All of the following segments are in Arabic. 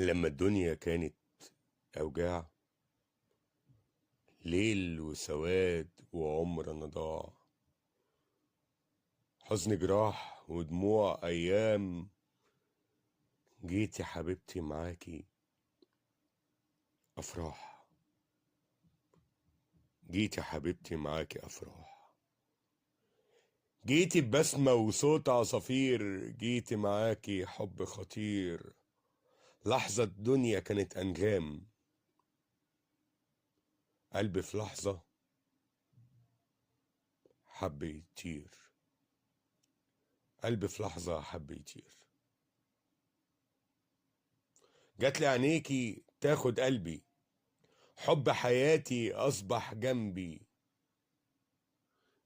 لما الدنيا كانت أوجاع، ليل وسواد وعمرنا ضاع، حزن جراح ودموع أيام. جيت يا حبيبتي معاكي أفراح، جيت يا حبيبتي معاكي أفراح، جيتي ببسمة وصوت عصافير، جيتي معاكي حب خطير. لحظة الدنيا كانت أنغام، قلبي في لحظة حب يطير، قلبي في لحظة حب يطير. جات لي عينيكي تاخد قلبي، حب حياتي أصبح جنبي.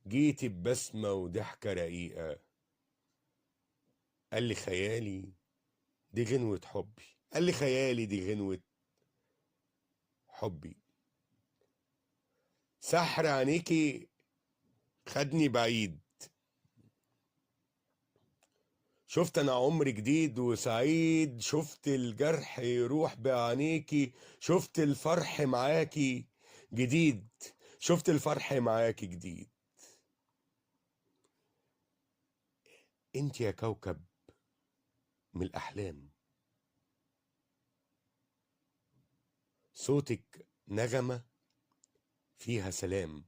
جيتي ببسمة وضحكة رقيقة، قال لي خيالي دي غنوة حبي، قال لي خيالي دي غنوة حبي. سحر عينيكي خدني بعيد، شفت انا عمر جديد وسعيد، شفت الجرح يروح بعينيكي، شفت الفرح معاكي جديد، شفت الفرح معاكي جديد. انت يا كوكب من الأحلام، صوتك نغمة فيها سلام.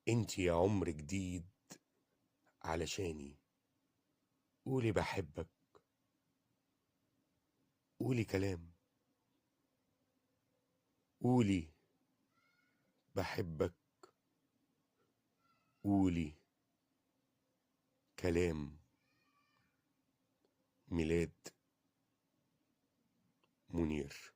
انت يا عمر جديد علشاني، قولي بحبك، قولي كلام، قولي بحبك، قولي كلام. ميلاد منير.